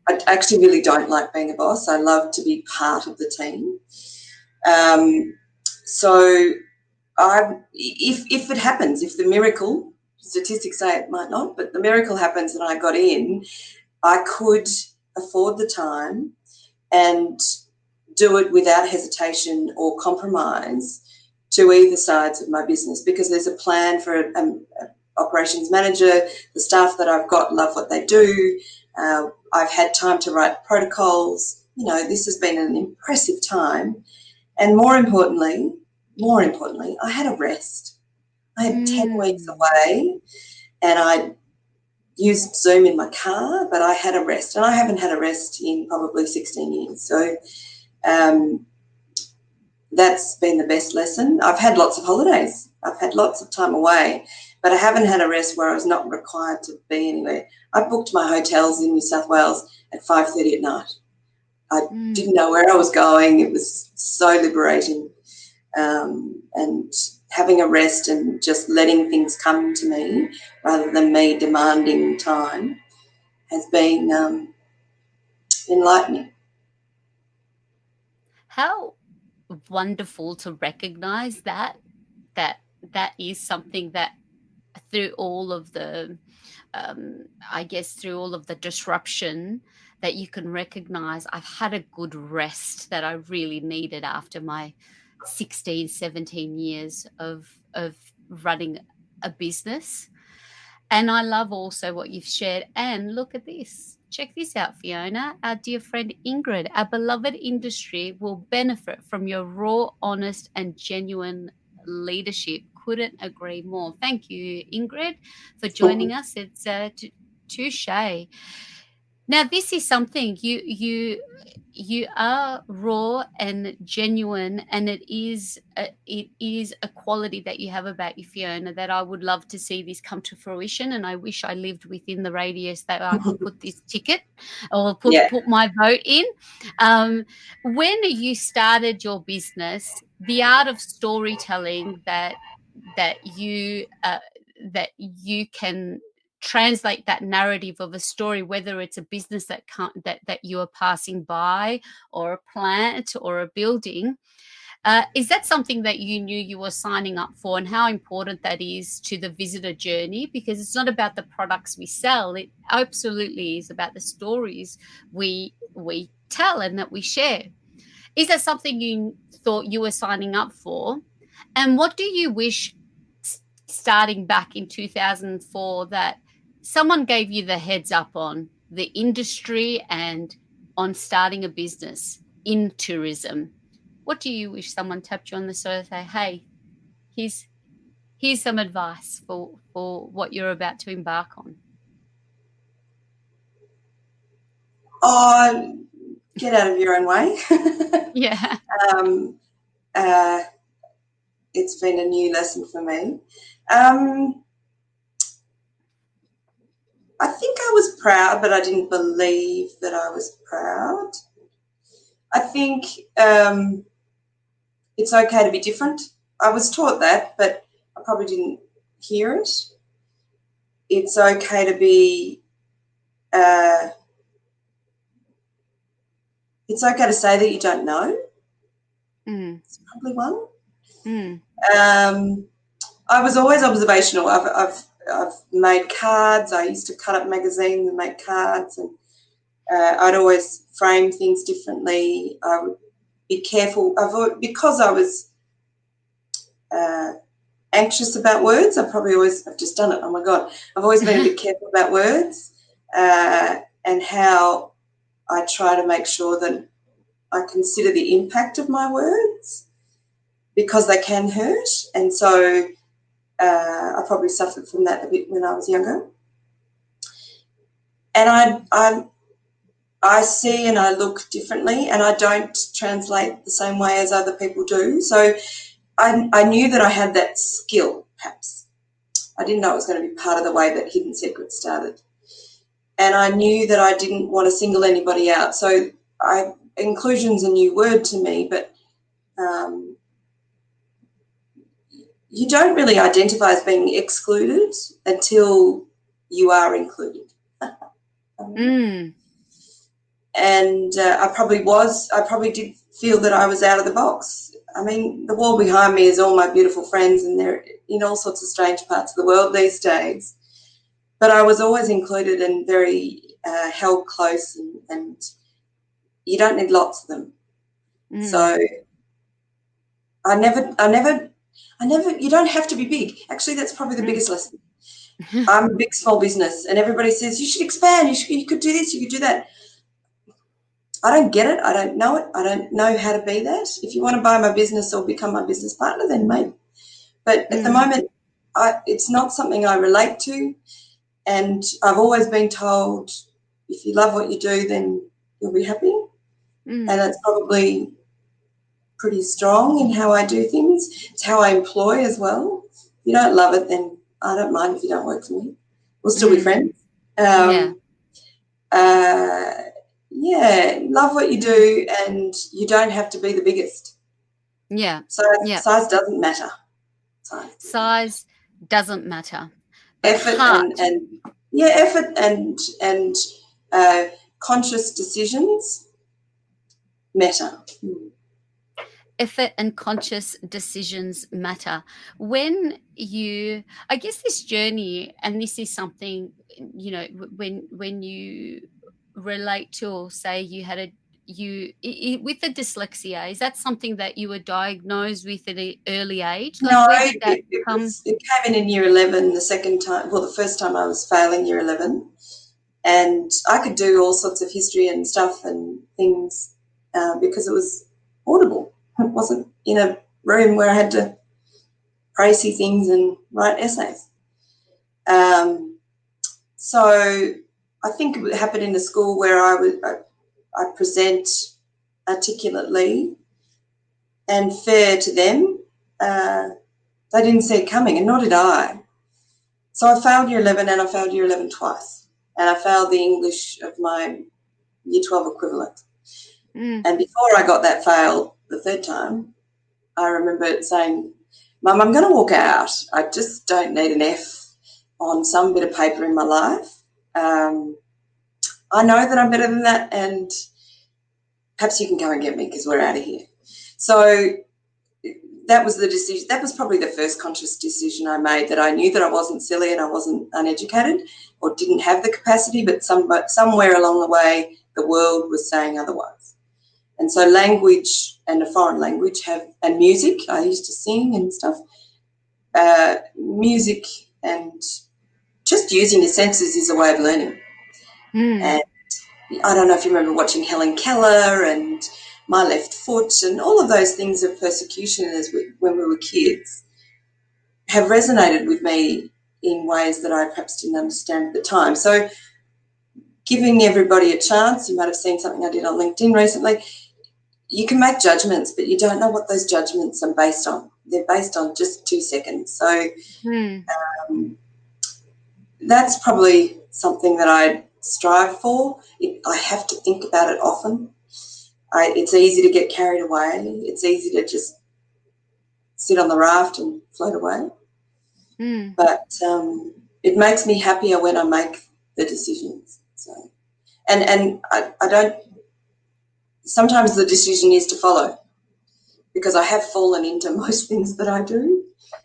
I actually really don't like being a boss. I love to be part of the team. So if it happens, if the miracle, statistics say it might not, but the miracle happens and I got in, I could afford the time and do it without hesitation or compromise to either sides of my business, because there's a plan for an operations manager. The staff that I've got love what they do. I've had time to write protocols. This has been an impressive time. And more importantly, I had a rest. I had 10 weeks away, and I used Zoom in my car, but I had a rest, and I haven't had a rest in probably 16 years. So that's been the best lesson. I've had lots of holidays. I've had lots of time away, but I haven't had a rest where I was not required to be anywhere. I booked my hotels in New South Wales at 5:30 at night. I didn't know where I was going. It was so liberating. And having a rest and just letting things come to me rather than me demanding time has been enlightening. How wonderful to recognise that is something that, through all of the through all of the disruption, that you can recognise I've had a good rest that I really needed after my 16, 17 years of running a business. And I love also what you've shared. And look at this. Check this out, Fiona. Our dear friend Ingrid, our beloved industry will benefit from your raw, honest and genuine leadership. Couldn't agree more. Thank you, Ingrid, for joining us. It's touche. Now, this is something you are raw and genuine, and it is a quality that you have about you, Fiona, that I would love to see this come to fruition. And I wish I lived within the radius that I could put this ticket or put my vote in. When you started your business, the art of storytelling that you can translate that narrative of a story, whether it's a business that you are passing by, or a plant or a building, is that something that you knew you were signing up for, and how important that is to the visitor journey? Because it's not about the products we sell, it absolutely is about the stories we tell and that we share. Is that something you thought you were signing up for? And what do you wish, starting back in 2004, that someone gave you the heads up on the industry and on starting a business in tourism, what do you wish someone tapped you on the shoulder and say, hey, here's some advice for what you're about to embark on? Oh, get out of your own way. Yeah. um, uh, it's been a new lesson for me. I think I was proud, but I didn't believe that I was proud. I think it's okay to be different. I was taught that, but I probably didn't hear it. It's okay to be, it's okay to say that you don't know. It's probably one. I was always observational. I've made cards. I used to cut up magazines and make cards, and I'd always frame things differently. I would be careful. Because I was anxious about words. I've just done it. Oh my God. I've always been a bit careful about words and how I try to make sure that I consider the impact of my words because they can hurt. And so I probably suffered from that a bit when I was younger. And I see and I look differently, and I don't translate the same way as other people do. So I knew that I had that skill, perhaps. I didn't know it was going to be part of the way that Hidden Secrets started. And I knew that I didn't want to single anybody out. So inclusion's a new word to me, but you don't really identify as being excluded until you are included. And I probably did feel that I was out of the box. I mean, the wall behind me is all my beautiful friends, and they're in all sorts of strange parts of the world these days. But I was always included and very held close, and you don't need lots of them. So I never, you don't have to be big. Actually, that's probably the biggest lesson. I'm a big small business, and everybody says, you should expand, you could do this, you could do that. I don't get it. I don't know it. I don't know how to be that. If you want to buy my business or become my business partner, then maybe. But at the moment, it's not something I relate to. And I've always been told, if you love what you do, then you'll be happy. And that's probably pretty strong in how I do things. It's how I employ as well. If you don't love it, then I don't mind if you don't work for me. We'll still be friends. Love what you do, and you don't have to be the biggest. Yeah. So size doesn't matter. Size doesn't matter. Effort and conscious decisions matter. Effort and conscious decisions matter. When I guess this journey, and this is something, when you relate to, or say you had with the dyslexia, is that something that you were diagnosed with at an early age? No, where did that come? It came in year 11 the first time I was failing year 11, and I could do all sorts of history and stuff and things because it was audible. It wasn't in a room where I had to pray, see things and write essays. So I think it happened in a school where I present articulately and fair to them. They didn't see it coming, and nor did I. So I failed year 11, and I failed year 11 twice, and I failed the English of my year 12 equivalent. And before I got that fail the third time, I remember saying, Mum, I'm going to walk out. I just don't need an F on some bit of paper in my life. I know that I'm better than that, and perhaps you can come and get me because we're out of here. So that was the decision. That was probably the first conscious decision I made, that I knew that I wasn't silly and I wasn't uneducated or didn't have the capacity, but somewhere along the way the world was saying otherwise. And so language and a foreign language and music, I used to sing and stuff, music and just using your senses is a way of learning. And I don't know if you remember watching Helen Keller and My Left Foot and all of those things of persecution when we were kids have resonated with me in ways that I perhaps didn't understand at the time. So giving everybody a chance, you might have seen something I did on LinkedIn recently, you can make judgments, but you don't know what those judgments are based on. They're based on just 2 seconds. So that's probably something that I strive for. I have to think about it often. It's easy to get carried away. It's easy to just sit on the raft and float away. But it makes me happier when I make the decisions. So, and I don't. Sometimes the decision is to follow, because I have fallen into most things that I do.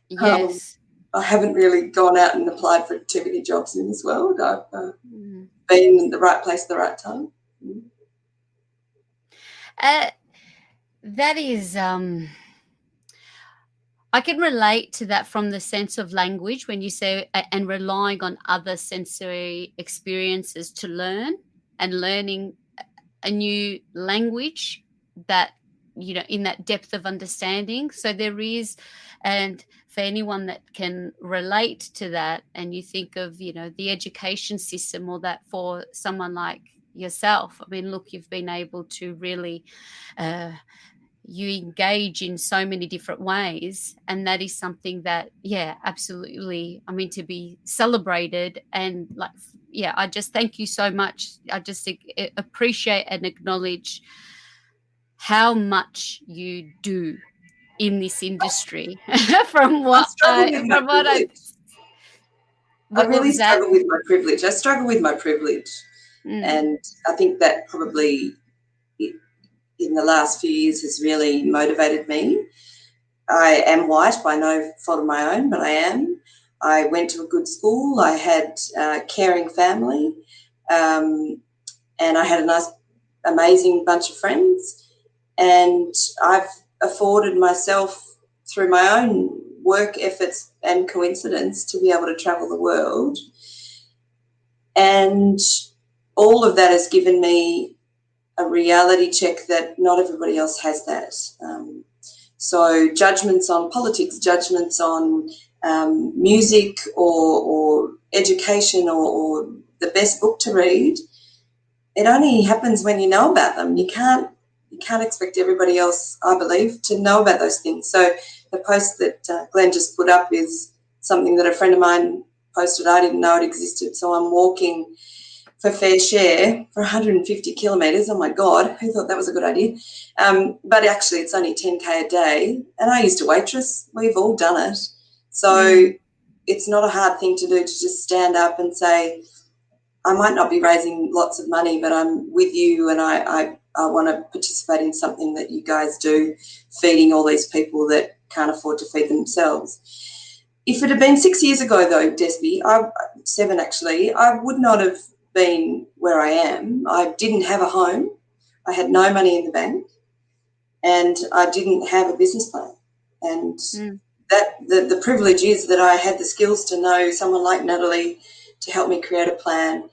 Yes. I haven't really gone out and applied for too many jobs in this world. I've been in the right place at the right time. That is, I can relate to that from the sense of language when you say, and relying on other sensory experiences to learn, and learning a new language that, in that depth of understanding. So there is, and for anyone that can relate to that, and you think of, the education system, or that for someone like yourself, I mean, look, you've been able to really, you engage in so many different ways, and that is something that, absolutely, I mean, to be celebrated. And I just thank you so much. I just appreciate and acknowledge how much you do in this industry. from I what struggle I with my from what I privilege. I what really was that? struggle with my privilege. I struggle with my privilege. And I think that probably in the last few years has really motivated me. I am white by no fault of my own, but I am. I went to a good school. I had a caring family, and I had a nice, amazing bunch of friends. And I've afforded myself, through my own work efforts and coincidence, to be able to travel the world. And all of that has given me a reality check that not everybody else has that. So judgments on politics, judgments on music or education or the best book to read, it only happens when you know about them. You can't expect everybody else, I believe, to know about those things. So the post that Glenn just put up is something that a friend of mine posted. I didn't know it existed. So I'm walking for Fair Share for 150 kilometres. Oh, my God, who thought that was a good idea? But actually it's only 10K a day, and I used to waitress. We've all done it. So it's not a hard thing to do, to just stand up and say, I might not be raising lots of money, but I'm with you, and I want to participate in something that you guys do, feeding all these people that can't afford to feed themselves. If it had been 6 years ago, though, Desby, 7 actually, I would not have been where I am. I didn't have a home. I had no money in the bank, and I didn't have a business plan. And that the privilege is that I had the skills to know someone like Natalie to help me create a plan,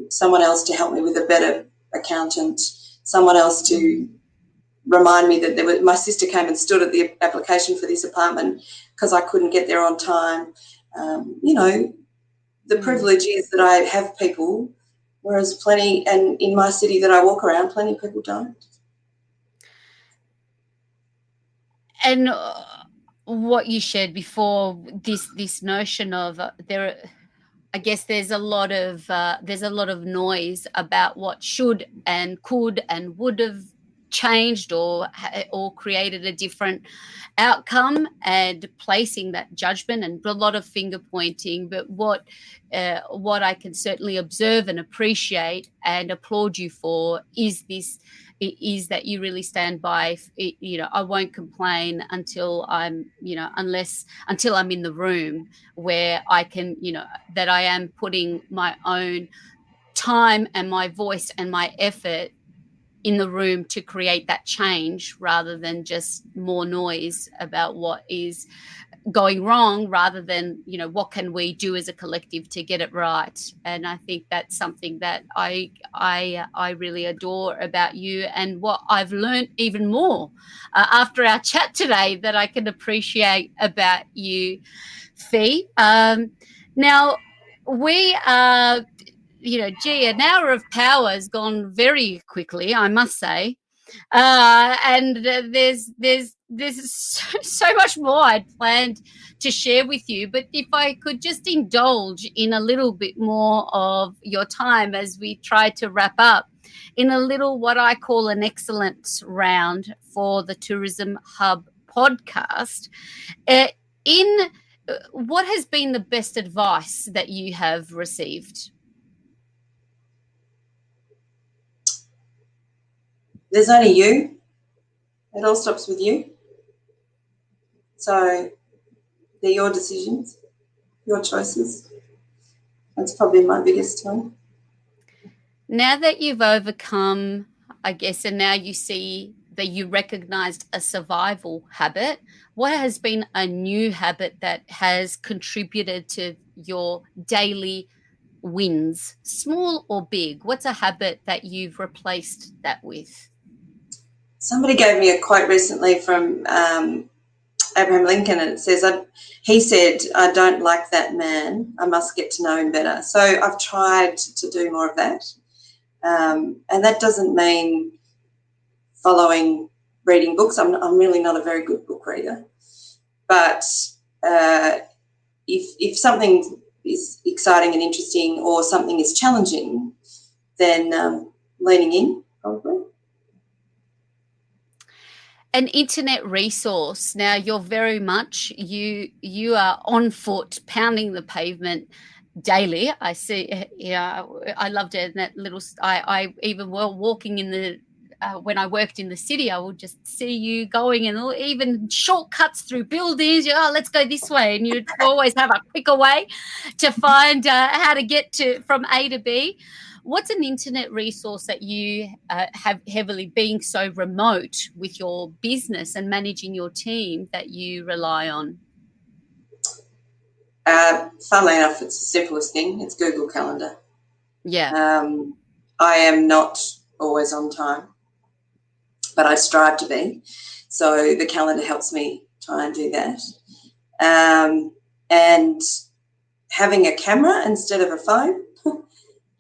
someone else to help me with a better accountant, someone else to remind me that my sister came and stood at the application for this apartment because I couldn't get there on time. The privilege is that I have people, whereas plenty, and in my city that I walk around, plenty of people don't. And what you shared before, this notion of I guess there's a lot of noise about what should and could and would have changed or created a different outcome, and placing that judgment and a lot of finger pointing. But what I can certainly observe and appreciate and applaud you for is that you really stand by, I won't complain until I'm in the room where I can, that I am putting my own time and my voice and my effort in the room to create that change, rather than just more noise about what is going wrong, rather than, what can we do as a collective to get it right. And I think that's something that I really adore about you, and what I've learned even more after our chat today that I can appreciate about you, Fee. Now, we are, an hour of power has gone very quickly, I must say. And there's so much more I'd planned to share with you, but if I could just indulge in a little bit more of your time as we try to wrap up in a little, what I call an excellence round for the Tourism Hub podcast. What has been the best advice that you have received? There's only you. It all stops with you. So they're your decisions, your choices. That's probably my biggest one. Now that you've overcome, I guess, and now you see that you recognized a survival habit, what has been a new habit that has contributed to your daily wins, small or big? What's a habit that you've replaced that with? Somebody gave me a quote recently from Abraham Lincoln, and it says, he said, "I don't like that man. I must get to know him better." So I've tried to do more of that. And that doesn't mean reading books. I'm really not a very good book reader. But if something is exciting and interesting, or something is challenging, then leaning in, probably. An internet resource. Now, you're very much, you are on foot, pounding the pavement daily. I see. I loved it. That little. I even while walking in the. When I worked in the city, I would just see you going, and even shortcuts through buildings. Let's go this way, and you'd always have a quicker way to find how to get from A to B. What's an internet resource that you have heavily, being so remote with your business and managing your team, that you rely on? Funnily enough, it's the simplest thing. It's Google Calendar. Yeah. I am not always on time, but I strive to be. So the calendar helps me try and do that. And having a camera instead of a phone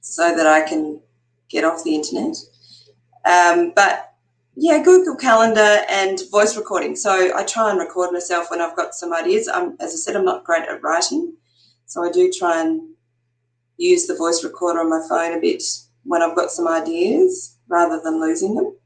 so that I can get off the internet. But, yeah, Google Calendar and voice recording. So I try and record myself when I've got some ideas. As I said, I'm not great at writing, so I do try and use the voice recorder on my phone a bit when I've got some ideas, rather than losing them.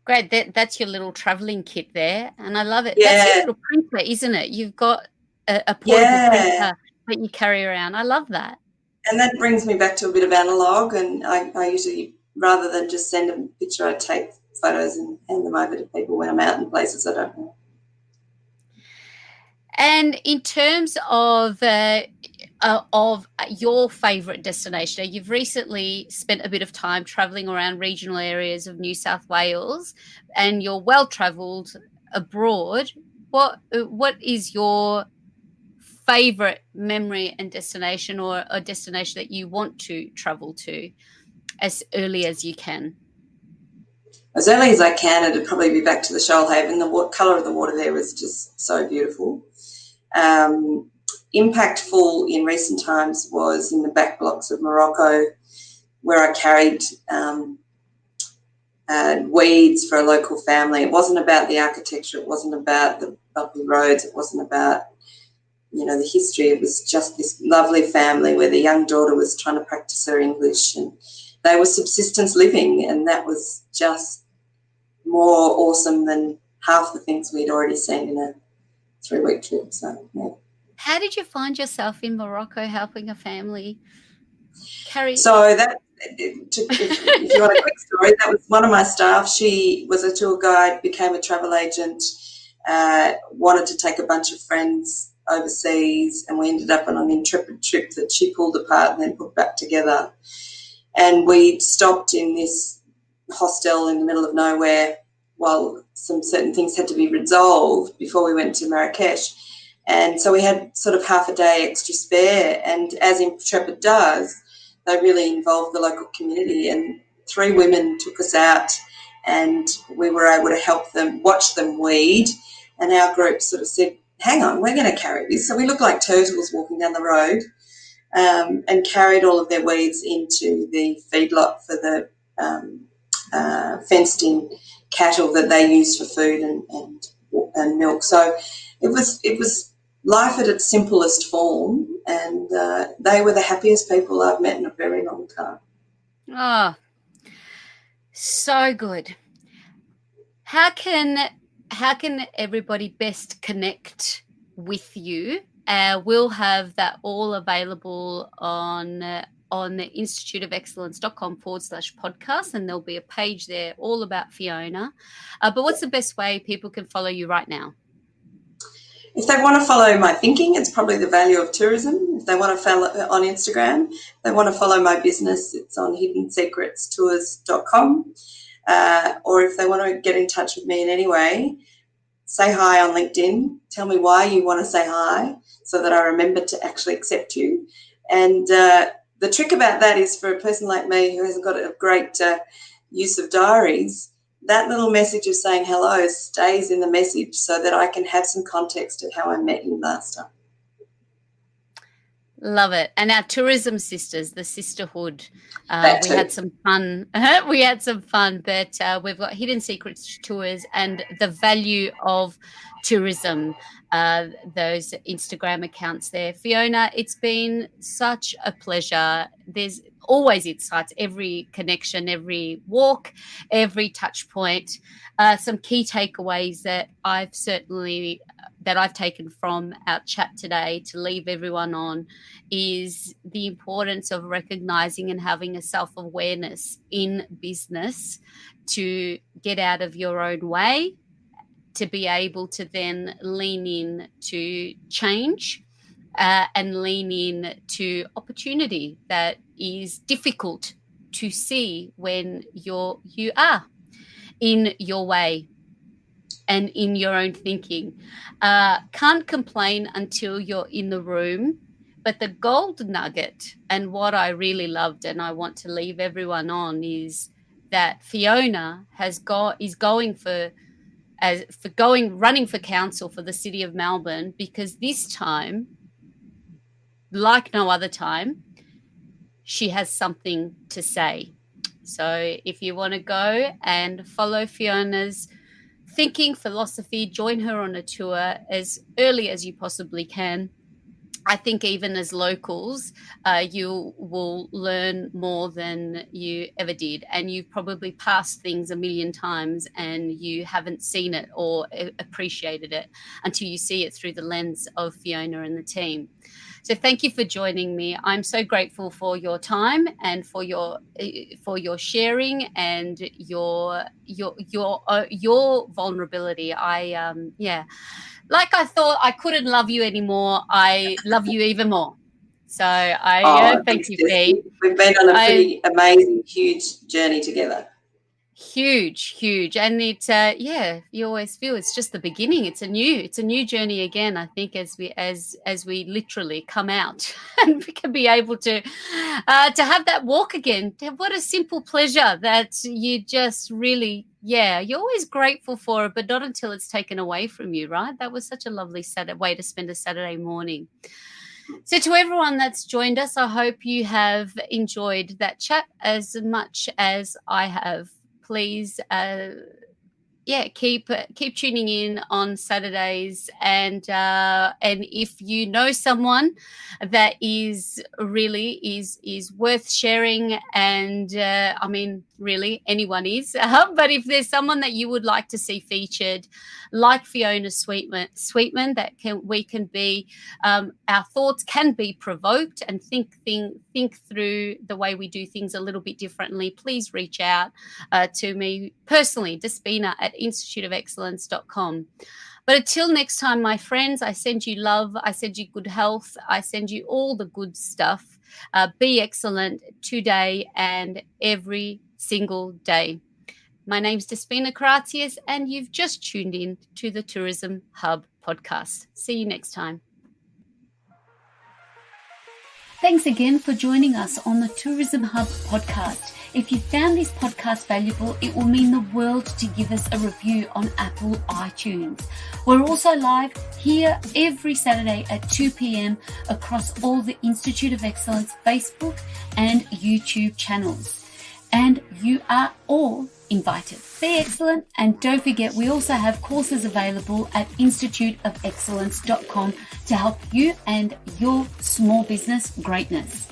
Great. That's your little travelling kit there, and I love it. Yeah. That's your little printer, isn't it? You've got a portable printer that you carry around. I love that. And that brings me back to a bit of analog, and I usually, rather than just send a picture, I take photos and hand them over to people when I'm out in places I don't know. And in terms of your favourite destination, you've recently spent a bit of time travelling around regional areas of New South Wales, and you're well travelled abroad. What is your favourite memory and destination, or a destination that you want to travel to as early as you can? As early as I can, it'd probably be back to the Shoalhaven. The colour of the water there was just so beautiful. Impactful in recent times was in the back blocks of Morocco, where I carried weeds for a local family. It wasn't about the architecture. It wasn't about the bumpy roads. It wasn't about, the history. It was just this lovely family where the young daughter was trying to practice her English, and they were subsistence living, and that was just more awesome than half the things we'd already seen in a 3-week trip. So, yeah. How did you find yourself in Morocco helping a family carry? So that, if you want a quick story, that was one of my staff. She was a tour guide, became a travel agent, wanted to take a bunch of friends overseas, and we ended up on an intrepid trip that she pulled apart and then put back together. And we stopped in this hostel in the middle of nowhere while some certain things had to be resolved before we went to Marrakesh. And so we had sort of half a day extra spare. And as Intrepid does, they really involved the local community. And 3 women took us out and we were able to help them, watch them weed. And our group sort of said, hang on, we're going to carry this. So we looked like turtles walking down the road, and carried all of their weeds into the feedlot for the fenced-in cattle that they use for food and milk. So it was life at its simplest form, and they were the happiest people I've met in a very long time. Oh, so good. How can everybody best connect with you? We'll have that all available on the instituteofexcellence.com/podcast, and there'll be a page there all about Fiona. But what's the best way people can follow you right now? If they want to follow my thinking, it's probably the value of tourism. If they want to follow on Instagram, they want to follow my business, it's on hiddensecretstours.com. Or if they want to get in touch with me in any way, say hi on LinkedIn. Tell me why you want to say hi so that I remember to actually accept you. And the trick about that is, for a person like me who hasn't got a great use of diaries, that little message of saying hello stays in the message so that I can have some context of how I met you last time. Love it. And our tourism sisters, the sisterhood, we had some fun. But we've got Hidden Secrets Tours and the value of tourism, those Instagram accounts there. Fiona, it's been such a pleasure. There's always insights, every connection, every walk, every touch point, some key takeaways that I've taken from our chat today to leave everyone on is the importance of recognizing and having a self-awareness in business to get out of your own way, to be able to then lean in to change and lean in to opportunity that is difficult to see when you are in your way and in your own thinking. Can't complain until you're in the room. But the gold nugget, and what I really loved and I want to leave everyone on, is that Fiona is running for council for the City of Melbourne, because this time, like no other time, she has something to say. So if you want to go and follow Fiona's thinking, philosophy, join her on a tour as early as you possibly can. I think even as locals, you will learn more than you ever did. And you've probably passed things a million times and you haven't seen it or appreciated it until you see it through the lens of Fiona and the team. So thank you for joining me. I'm so grateful for your time and for your sharing and your vulnerability. Like I thought I couldn't love you anymore, I love you even more. So thank you, Fee. We've been on a pretty amazing, huge journey together. Huge. And it, you always feel it's just the beginning. It's a new journey again, I think, as we literally come out and we can be able to have that walk again. What a simple pleasure that you just really, you're always grateful for it, but not until it's taken away from you, right? That was such a lovely way to spend a Saturday morning. So to everyone that's joined us, I hope you have enjoyed that chat as much as I have. Please, keep tuning in on Saturdays, and if you know someone that is worth sharing, and I mean, really anyone is, but if there's someone that you would like to see featured, like Fiona Sweetman, that we can be, our thoughts can be provoked and think through the way we do things a little bit differently, please reach out to me personally, Despina at instituteofexcellence.com. But until next time, my friends, I send you love, I send you good health, I send you all the good stuff. Be excellent today and every single day. My name's Despina Karatius, and you've just tuned in to the Tourism Hub podcast. See you next time. Thanks again for joining us on the Tourism Hub podcast. If you found this podcast valuable, it will mean the world to give us a review on Apple iTunes. We're also live here every Saturday at 2 p.m. across all the Institute of Excellence Facebook and YouTube channels. And you are all invited. Be excellent, and don't forget we also have courses available at instituteofexcellence.com to help you and your small business greatness.